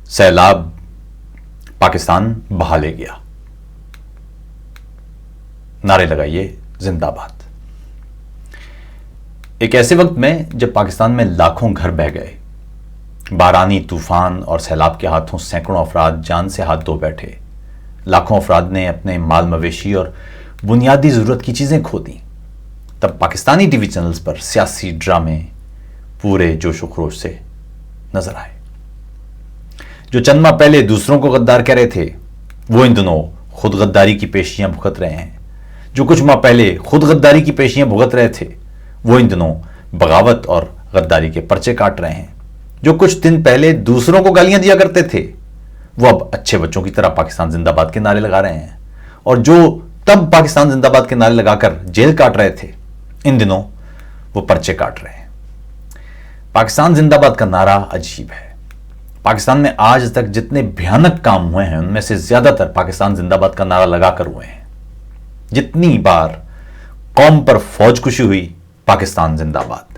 سیلاب پاکستان بہا لے گیا. نعرے لگائیے زندہ باد. ایک ایسے وقت میں جب پاکستان میں لاکھوں گھر بہہ گئے، بارانی طوفان اور سیلاب کے ہاتھوں سینکڑوں افراد جان سے ہاتھ دھو بیٹھے، لاکھوں افراد نے اپنے مال مویشی اور بنیادی ضرورت کی چیزیں کھو دیں، تب پاکستانی ٹی وی چینلز پر سیاسی ڈرامے پورے جوش و خروش سے نظر آئے. جو چند ماہ پہلے دوسروں کو غدار کہہ رہے تھے، وہ ان دنوں خود غداری کی پیشیاں بھگت رہے ہیں. جو کچھ ماہ پہلے خود غداری کی پیشیاں بھگت رہے تھے، وہ ان دنوں بغاوت اور غداری کے پرچے کاٹ رہے ہیں. جو کچھ دن پہلے دوسروں کو گالیاں دیا کرتے تھے، وہ اب اچھے بچوں کی طرح پاکستان زندہ باد کے نعرے لگا رہے ہیں. اور جو تب پاکستان زندہ باد کے نعرے لگا کر جیل کاٹ رہے تھے، ان دنوں وہ پرچے کاٹ رہے ہیں. پاکستان زندہ باد کا نعرہ عجیب ہے. پاکستان میں آج تک جتنے بھیانک کام ہوئے ہیں، ان میں سے زیادہ تر پاکستان زندہ باد کا نعرہ لگا کر ہوئے ہیں. جتنی بار قوم پر فوج کشی ہوئی، پاکستان زندہ باد.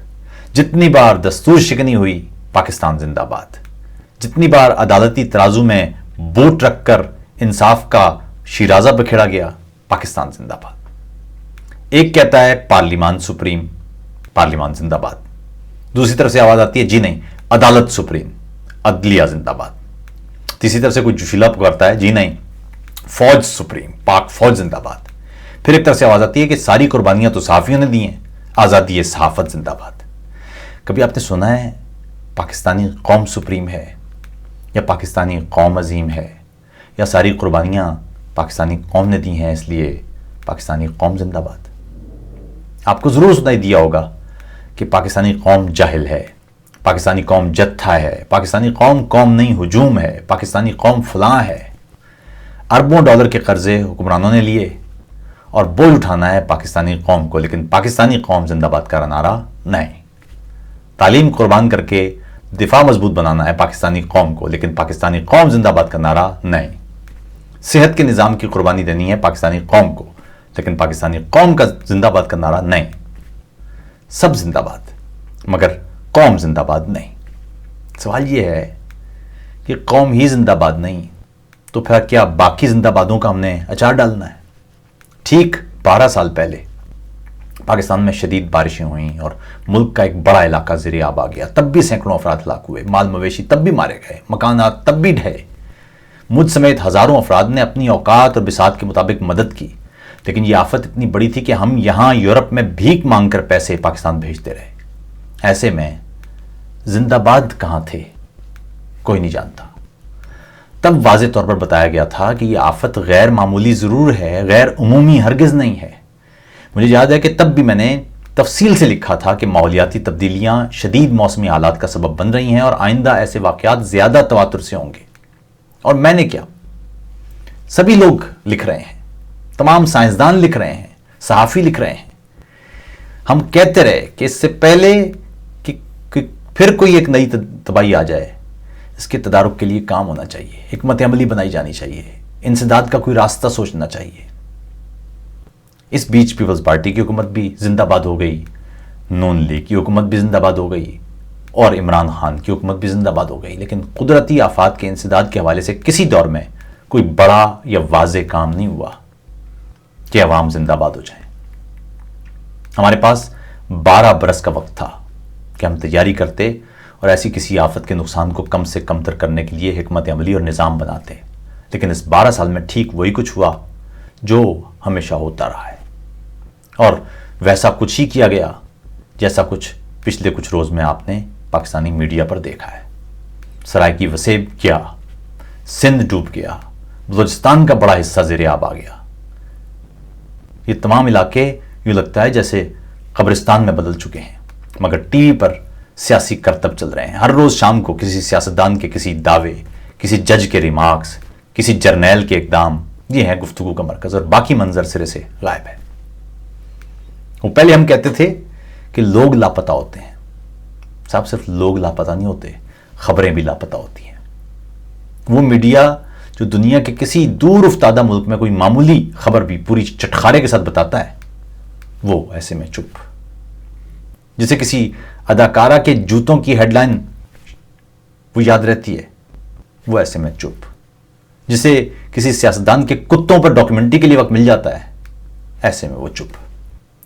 جتنی بار دستور شکنی ہوئی، پاکستان زندہ باد. جتنی بار عدالتی ترازو میں بوٹ رکھ کر انصاف کا شیرازہ بکھیڑا گیا، پاکستان زندہ باد. ایک کہتا ہے پارلیمان سپریم، پارلیمان زندہ باد. دوسری طرف سے آواز آتی ہے جی نہیں، عدالت سپریم، عدلیہ زندہ باد. تیسری طرف سے کوئی جوشیلا پکارتا ہے جی نہیں، فوج سپریم، پاک فوج زندہ باد. پھر ایک طرف سے آواز آتی ہے کہ ساری قربانیاں تو صحافیوں نے دی ہیں، آزادی صحافت زندہ باد. کبھی آپ نے سنا ہے پاکستانی قوم سپریم ہے، یا پاکستانی قوم عظیم ہے، یا ساری قربانیاں پاکستانی قوم نے دی ہیں اس لیے پاکستانی قوم زندہ باد؟ آپ کو ضرور سنائی دیا ہوگا کہ پاکستانی قوم جاہل ہے، پاکستانی قوم جتھا ہے، پاکستانی قوم قوم نہیں ہجوم ہے، پاکستانی قوم فلاں ہے. اربوں ڈالر کے قرضے حکمرانوں نے لیے اور بوجھ اٹھانا ہے پاکستانی قوم کو، لیکن پاکستانی قوم زندہ باد کا نعرہ نہیں. تعلیم قربان کر کے دفاع مضبوط بنانا ہے پاکستانی قوم کو، لیکن پاکستانی قوم زندہ باد کا نعرہ نہیں. صحت کے نظام کی قربانی دینی ہے پاکستانی قوم کو، لیکن پاکستانی قوم کا زندہ باد کا نعرہ نہیں. سب زندہ باد مگر قوم زندہ باد نہیں. سوال یہ ہے کہ قوم ہی زندہ باد نہیں تو پھر کیا باقی زندہ بادوں کا ہم نے اچار ڈالنا ہے؟ ٹھیک 12 سال پہلے پاکستان میں شدید بارشیں ہوئیں اور ملک کا ایک بڑا علاقہ زیر آب آ گیا. تب بھی سینکڑوں افراد ہلاک ہوئے، مال مویشی تب بھی مارے گئے، مکانات تب بھی ڈھہے. مجھ سمیت ہزاروں افراد نے اپنی اوقات اور بساط کے مطابق مدد کی، لیکن یہ آفت اتنی بڑی تھی کہ ہم یہاں یورپ میں بھیک مانگ کر پیسے پاکستان بھیجتے رہے. ایسے میں زندہ باد کہاں تھے کوئی نہیں جانتا. تب واضح طور پر بتایا گیا تھا کہ یہ آفت غیر معمولی ضرور ہے، غیر عمومی ہرگز نہیں ہے. مجھے یاد ہے کہ تب بھی میں نے تفصیل سے لکھا تھا کہ ماحولیاتی تبدیلیاں شدید موسمی حالات کا سبب بن رہی ہیں اور آئندہ ایسے واقعات زیادہ تواتر سے ہوں گے. اور میں نے کیا؟ سبھی لوگ لکھ رہے ہیں، تمام سائنسدان لکھ رہے ہیں، صحافی لکھ رہے ہیں. ہم کہتے رہے کہ اس سے پہلے کہ پھر کوئی ایک نئی تباہی آ جائے، اس کے تدارک کے لیے کام ہونا چاہیے، حکمت عملی بنائی جانی چاہیے، انسداد کا کوئی راستہ سوچنا چاہیے. اس بیچ پیپلز پارٹی کی حکومت بھی زندہ باد ہو گئی، نون لیگ کی حکومت بھی زندہ باد ہو گئی، اور عمران خان کی حکومت بھی زندہ باد ہو گئی. لیکن قدرتی آفات کے انسداد کے حوالے سے کسی دور میں کوئی بڑا یا واضح کام نہیں ہوا کہ عوام زندہ باد ہو جائیں. ہمارے پاس 12 برس کا وقت تھا کہ ہم تیاری کرتے اور ایسی کسی آفت کے نقصان کو کم سے کم تر کرنے کے لیے حکمت عملی اور نظام بناتے. لیکن اس 12 سال میں ٹھیک وہی کچھ ہوا جو ہمیشہ ہوتا رہا ہے، اور ویسا کچھ ہی کیا گیا جیسا کچھ پچھلے کچھ روز میں آپ نے پاکستانی میڈیا پر دیکھا ہے. سرائیکی وسیب کیا، سندھ ڈوب گیا، بلوچستان کا بڑا حصہ زیر آب آ گیا. یہ تمام علاقے یوں لگتا ہے جیسے قبرستان میں بدل چکے ہیں، مگر ٹی وی پر سیاسی کرتب چل رہے ہیں. ہر روز شام کو کسی سیاستدان کے کسی دعوے، کسی جج کے ریمارکس، کسی جرنیل کے اقدام، یہ ہے گفتگو کا مرکز، اور باقی منظر سرے سے غائب ہے. وہ پہلے ہم کہتے تھے کہ لوگ لاپتہ ہوتے ہیں. صاحب صرف لوگ لاپتہ نہیں ہوتے، خبریں بھی لاپتہ ہوتی ہیں. وہ میڈیا جو دنیا کے کسی دور افتادہ ملک میں کوئی معمولی خبر بھی پوری چٹخارے کے ساتھ بتاتا ہے، وہ ایسے میں چپ. جسے کسی اداکارہ کے جوتوں کی ہیڈ لائن وہ یاد رہتی ہے، وہ ایسے میں چپ. جسے کسی سیاستدان کے کتوں پر ڈاکیومنٹری کے لیے وقت مل جاتا ہے، ایسے میں وہ چپ.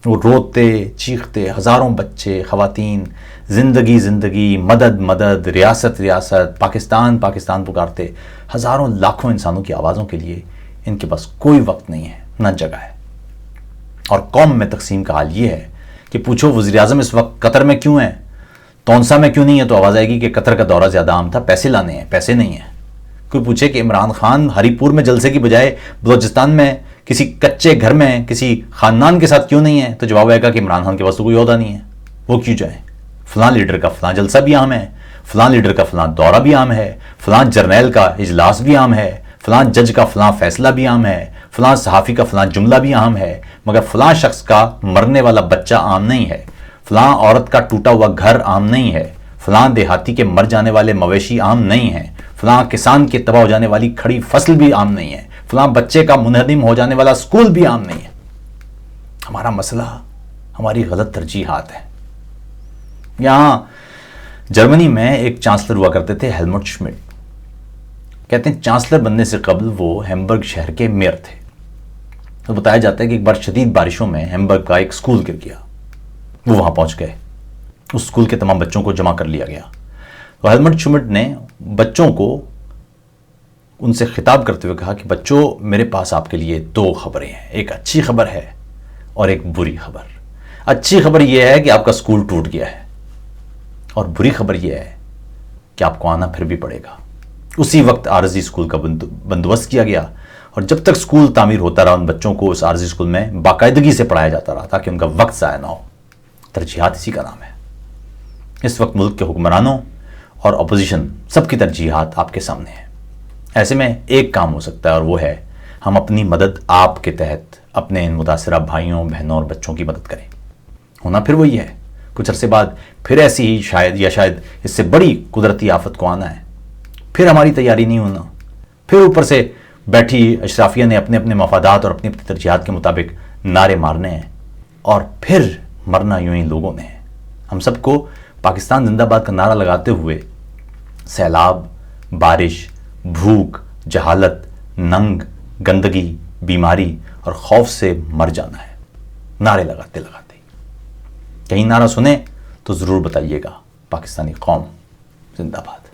وہ روتے چیختے ہزاروں بچے خواتین زندگی زندگی، مدد مدد، ریاست ریاست، پاکستان پاکستان پکارتے ہزاروں لاکھوں انسانوں کی آوازوں کے لیے ان کے پاس کوئی وقت نہیں ہے، نہ جگہ ہے. اور قوم میں تقسیم کا حال یہ ہے کہ پوچھو وزیر اعظم اس وقت قطر میں کیوں ہیں، تونسا میں کیوں نہیں ہے، تو آواز آئے گی کہ قطر کا دورہ زیادہ عام تھا، پیسے لانے ہیں، پیسے نہیں ہیں. کوئی پوچھے کہ عمران خان ہری پور میں جلسے کی بجائے بلوچستان میں کسی کچے گھر میں کسی خاندان کے ساتھ کیوں نہیں ہے، تو جواب آئے گا کہ عمران خان کے پاس تو کوئی عہدہ نہیں ہے، وہ کیوں جائیں. فلاں لیڈر کا فلاں جلسہ بھی عام ہے، فلاں لیڈر کا فلاں دورہ بھی عام ہے، فلاں جرنیل کا اجلاس بھی عام ہے، فلاں جج کا فلاں فیصلہ بھی عام ہے، فلاں صحافی کا فلاں جملہ بھی عام ہے، مگر فلاں شخص کا مرنے والا بچہ عام نہیں ہے، فلاں عورت کا ٹوٹا ہوا گھر عام نہیں ہے، فلاں دیہاتی کے مر جانے والے مویشی عام نہیں ہیں، فلاں کسان کی تباہ ہو جانے والی کھڑی فصل بھی عام نہیں ہے، فلاں بچے کا منہدم ہو جانے والا اسکول بھی عام نہیں ہے. ہمارا مسئلہ ہماری غلط ترجیحات ہے. یہاں جرمنی میں ایک چانسلر ہوا کرتے تھے ہیلمٹ شمڈ. کہتے ہیں چانسلر بننے سے قبل وہ ہیمبرگ شہر کے میئر تھے. تو بتایا جاتا ہے کہ ایک بار شدید بارشوں میں ہیمبرگ کا ایک اسکول گر گیا. وہ وہاں پہنچ گئے، اس اسکول کے تمام بچوں کو جمع کر لیا گیا. تو ہیلمٹ شمڈ نے بچوں کو ان سے خطاب کرتے ہوئے کہا کہ بچوں، میرے پاس آپ کے لیے دو خبریں ہیں، ایک اچھی خبر ہے اور ایک بری خبر. اچھی خبر یہ ہے کہ آپ کا اسکول ٹوٹ گیا ہے، اور بری خبر یہ ہے کہ آپ کو آنا پھر بھی پڑے گا. اسی وقت عارضی اسکول کا بندوبست کیا گیا، اور جب تک اسکول تعمیر ہوتا رہا ان بچوں کو اس عارضی اسکول میں باقاعدگی سے پڑھایا جاتا رہا تاکہ ان کا وقت ضائع نہ ہو. ترجیحات اسی کا نام ہے. اس وقت ملک کے حکمرانوں اور اپوزیشن سب کی ترجیحات آپ کے سامنے ہیں. ایسے میں ایک کام ہو سکتا ہے، اور وہ ہے ہم اپنی مدد آپ کے تحت اپنے ان متاثرہ بھائیوں بہنوں اور بچوں کی مدد کریں. ہونا پھر وہی ہے، کچھ عرصے بعد پھر ایسی ہی شاید اس سے بڑی قدرتی آفت کو آنا ہے. پھر ہماری تیاری نہیں ہونا، پھر اوپر سے بیٹھی اشرافیہ نے اپنے اپنے مفادات اور اپنی اپنی ترجیحات کے مطابق نعرے مارنے ہیں، اور پھر مرنا یوں ہی لوگوں نے. ہم سب کو پاکستان زندہ باد کا نعرہ لگاتے ہوئے سیلاب، بارش، بھوک، جہالت، ننگ، گندگی، بیماری اور خوف سے مر جانا ہے، نعرے لگاتے لگاتے. کہیں نعرہ سنیں تو ضرور بتائیے گا. پاکستانی قوم زندہ باد.